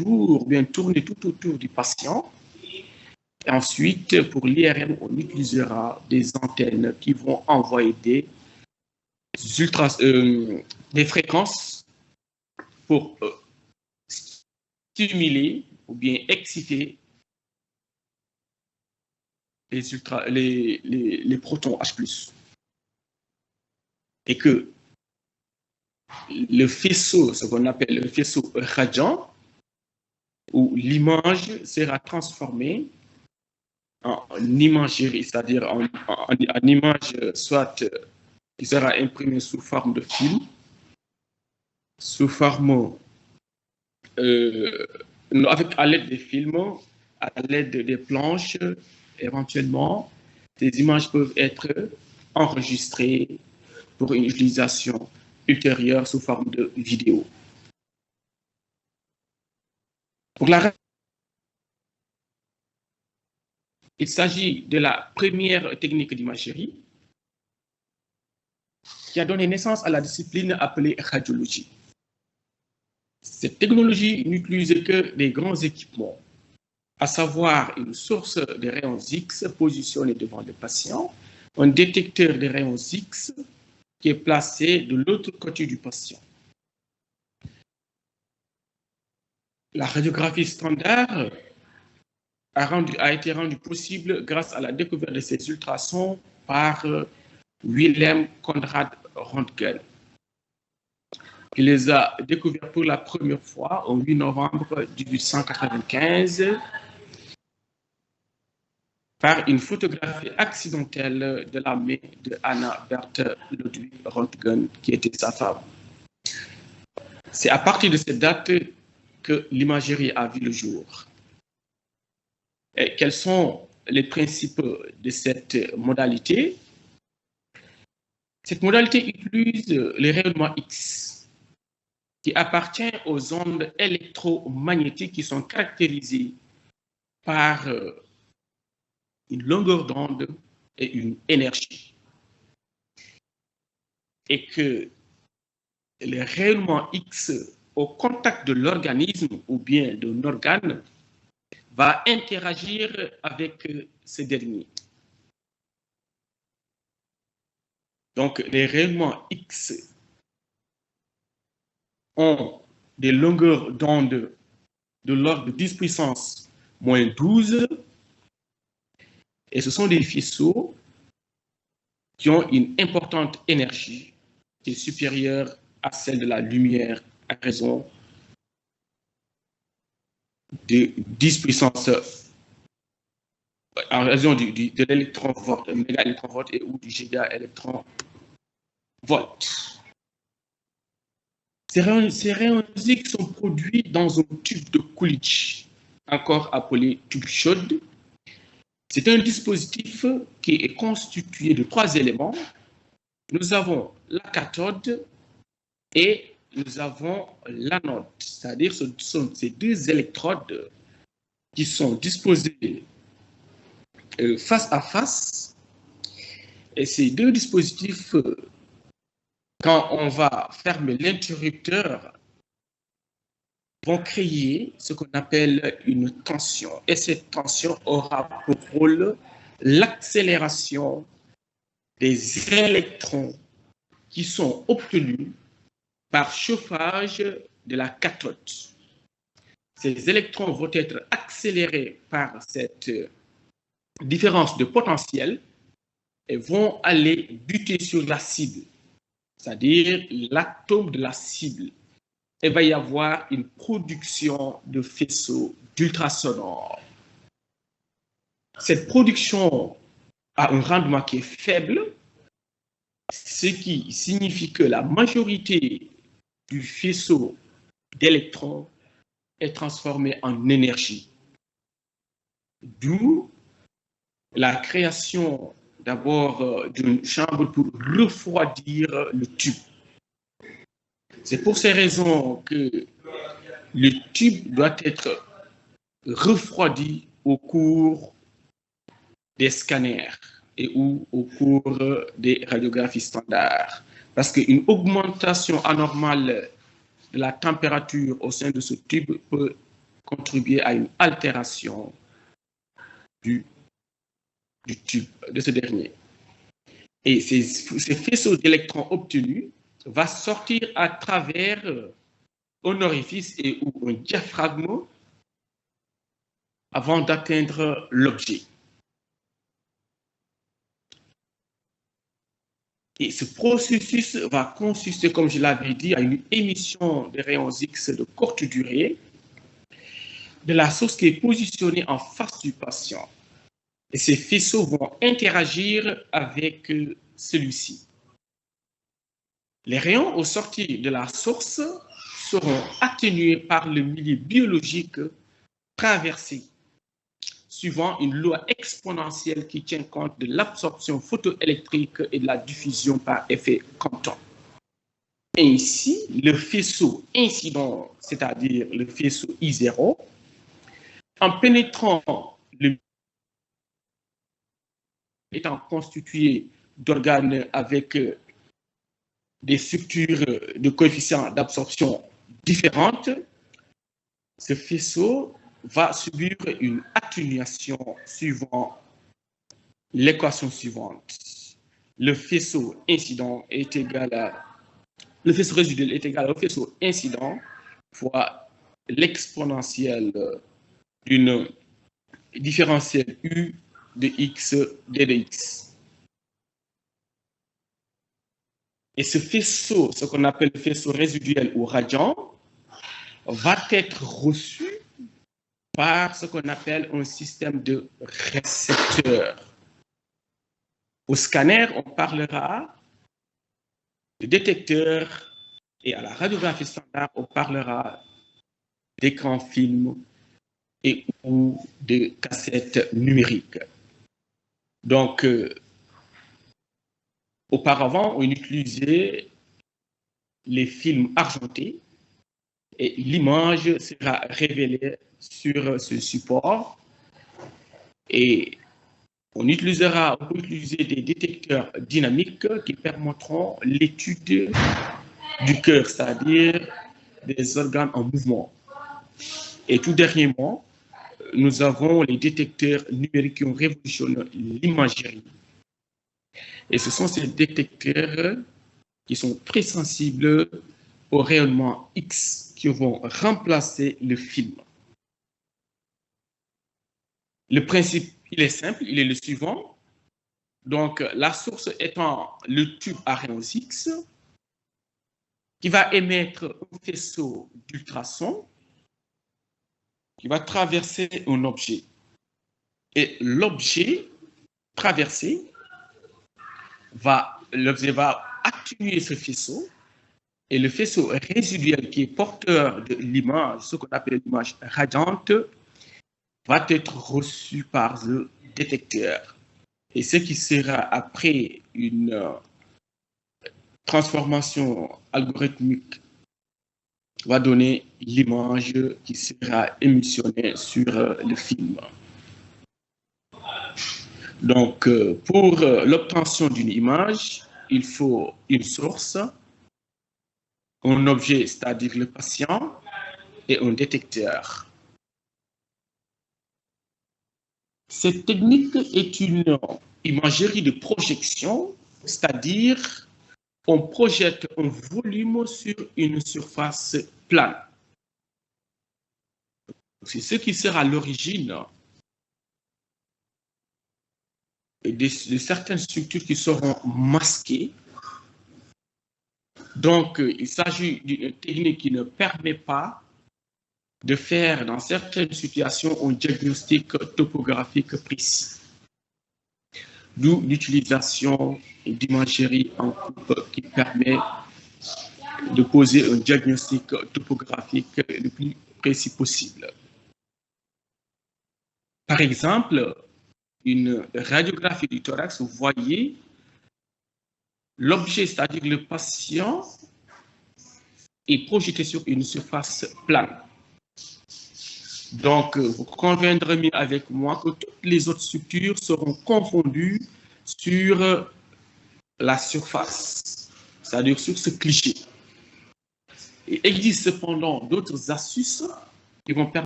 autour, bien tourner tout autour du patient. Et ensuite, pour l'IRM, on utilisera des antennes qui vont envoyer des fréquences pour stimuler ou bien exciter les protons H+. Et que le faisceau, ce qu'on appelle le faisceau radiant, où l'image sera transformée en imagerie, c'est-à-dire en image soit qui sera imprimée sous forme de film, sous forme à l'aide des films, à l'aide des planches, éventuellement, ces images peuvent être enregistrées pour une utilisation ultérieure sous forme de vidéo. Il s'agit de la première technique d'imagerie qui a donné naissance à la discipline appelée radiologie. Cette technologie n'utilise que des grands équipements, à savoir une source de rayons X positionnée devant le patient, un détecteur de rayons X qui est placé de l'autre côté du patient. La radiographie standard a été rendue possible grâce à la découverte de ces ultrasons par Wilhelm Conrad Röntgen. Il les a découverts pour la première fois au 8 novembre 1895 par une photographie accidentelle de la main de Anna Berthe Ludwig Röntgen, qui était sa femme. C'est à partir de cette date que l'imagerie a vu le jour. Et quels sont les principes de cette modalité? Cette modalité utilise le rayonnement X, qui appartient aux ondes électromagnétiques qui sont caractérisées par une longueur d'onde et une énergie. Et que le rayonnement X au contact de l'organisme ou bien d'un organe va interagir avec ce dernier. Donc, les rayonnements X ont des longueurs d'onde de l'ordre de 10 puissance moins 12, et ce sont des faisceaux qui ont une importante énergie qui est supérieure à celle de la lumière à raison de 10 puissance en raison de l'électron-volt, méga-électron-volt et ou du giga-électron-volt. Ces rayons X sont produits dans un tube de Coolidge, encore appelé tube chaude. C'est un dispositif qui est constitué de 3 éléments. Nous avons la cathode et nous avons l'anode, c'est-à-dire ce sont ces 2 électrodes qui sont disposées face à face. Et ces 2 dispositifs, quand on va fermer l'interrupteur, vont créer ce qu'on appelle une tension. Et cette tension aura pour rôle l'accélération des électrons qui sont obtenus par chauffage de la cathode. Ces électrons vont être accélérés par cette différence de potentiel et vont aller buter sur la cible, c'est-à-dire l'atome de la cible. Il va y avoir une production de faisceaux d'ultrasonores. Cette production a un rendement qui est faible, ce qui signifie que la majorité du faisceau d'électrons est transformée en énergie. D'où la création d'abord d'une chambre pour refroidir le tube. C'est pour ces raisons que le tube doit être refroidi au cours des scanners et ou au cours des radiographies standards. Parce qu'une augmentation anormale de la température au sein de ce tube peut contribuer à une altération du tube de ce dernier. Et ces faisceaux d'électrons obtenus vont sortir à travers un orifice ou un diaphragme avant d'atteindre l'objet. Et ce processus va consister, comme je l'avais dit, à une émission de rayons X de courte durée de la source qui est positionnée en face du patient. Et ces faisceaux vont interagir avec celui-ci. Les rayons au sortir de la source seront atténués par le milieu biologique traversé, suivant une loi exponentielle qui tient compte de l'absorption photoélectrique et de la diffusion par effet Compton. Ainsi, le faisceau incident, c'est-à-dire le faisceau I0, en pénétrant le étant constitué d'organes avec des structures de coefficients d'absorption différentes, ce faisceau va subir une atténuation suivant l'équation suivante. Le faisceau incident est égal à le faisceau résiduel est égal au faisceau incident fois l'exponentielle d'une différentielle U de x d de x. Et ce faisceau, ce qu'on appelle le faisceau résiduel ou radiant, va être reçu par ce qu'on appelle un système de récepteurs. Au scanner, on parlera de détecteur et à la radiographie standard, on parlera d'écran film et ou de cassettes numériques. Donc, auparavant, on utilisait les films argentés et l'image sera révélée sur ce support et on peut utiliser des détecteurs dynamiques qui permettront l'étude du cœur, c'est-à-dire des organes en mouvement. Et tout dernièrement, nous avons les détecteurs numériques qui ont révolutionné l'imagerie. Et ce sont ces détecteurs qui sont très sensibles au rayonnement X qui vont remplacer le film. Le principe, il est simple, il est le suivant. Donc, la source étant le tube à rayons X qui va émettre un faisceau d'ultrasons qui va traverser un objet. Et l'objet traversé l'objet va atténuer ce faisceau et le faisceau résiduel qui est porteur de l'image, ce qu'on appelle l'image radiante, va être reçu par le détecteur. Et ce qui sera après une transformation algorithmique va donner l'image qui sera émissionnée sur le film. Donc, pour l'obtention d'une image, il faut une source, un objet, c'est-à-dire le patient, et un détecteur. Cette technique est une imagerie de projection, c'est-à-dire on projette un volume sur une surface plane. C'est ce qui sera à l'origine de certaines structures qui seront masquées. Donc, il s'agit d'une technique qui ne permet pas de faire, dans certaines situations, un diagnostic topographique précis. D'où l'utilisation d'imagerie en coupe qui permet de poser un diagnostic topographique le plus précis possible. Par exemple, une radiographie du thorax, vous voyez l'objet, c'est-à-dire le patient, est projeté sur une surface plane. Donc, vous conviendrez mieux avec moi que toutes les autres structures seront confondues sur la surface, c'est-à-dire sur ce cliché. Il existe cependant d'autres astuces qui vont permettre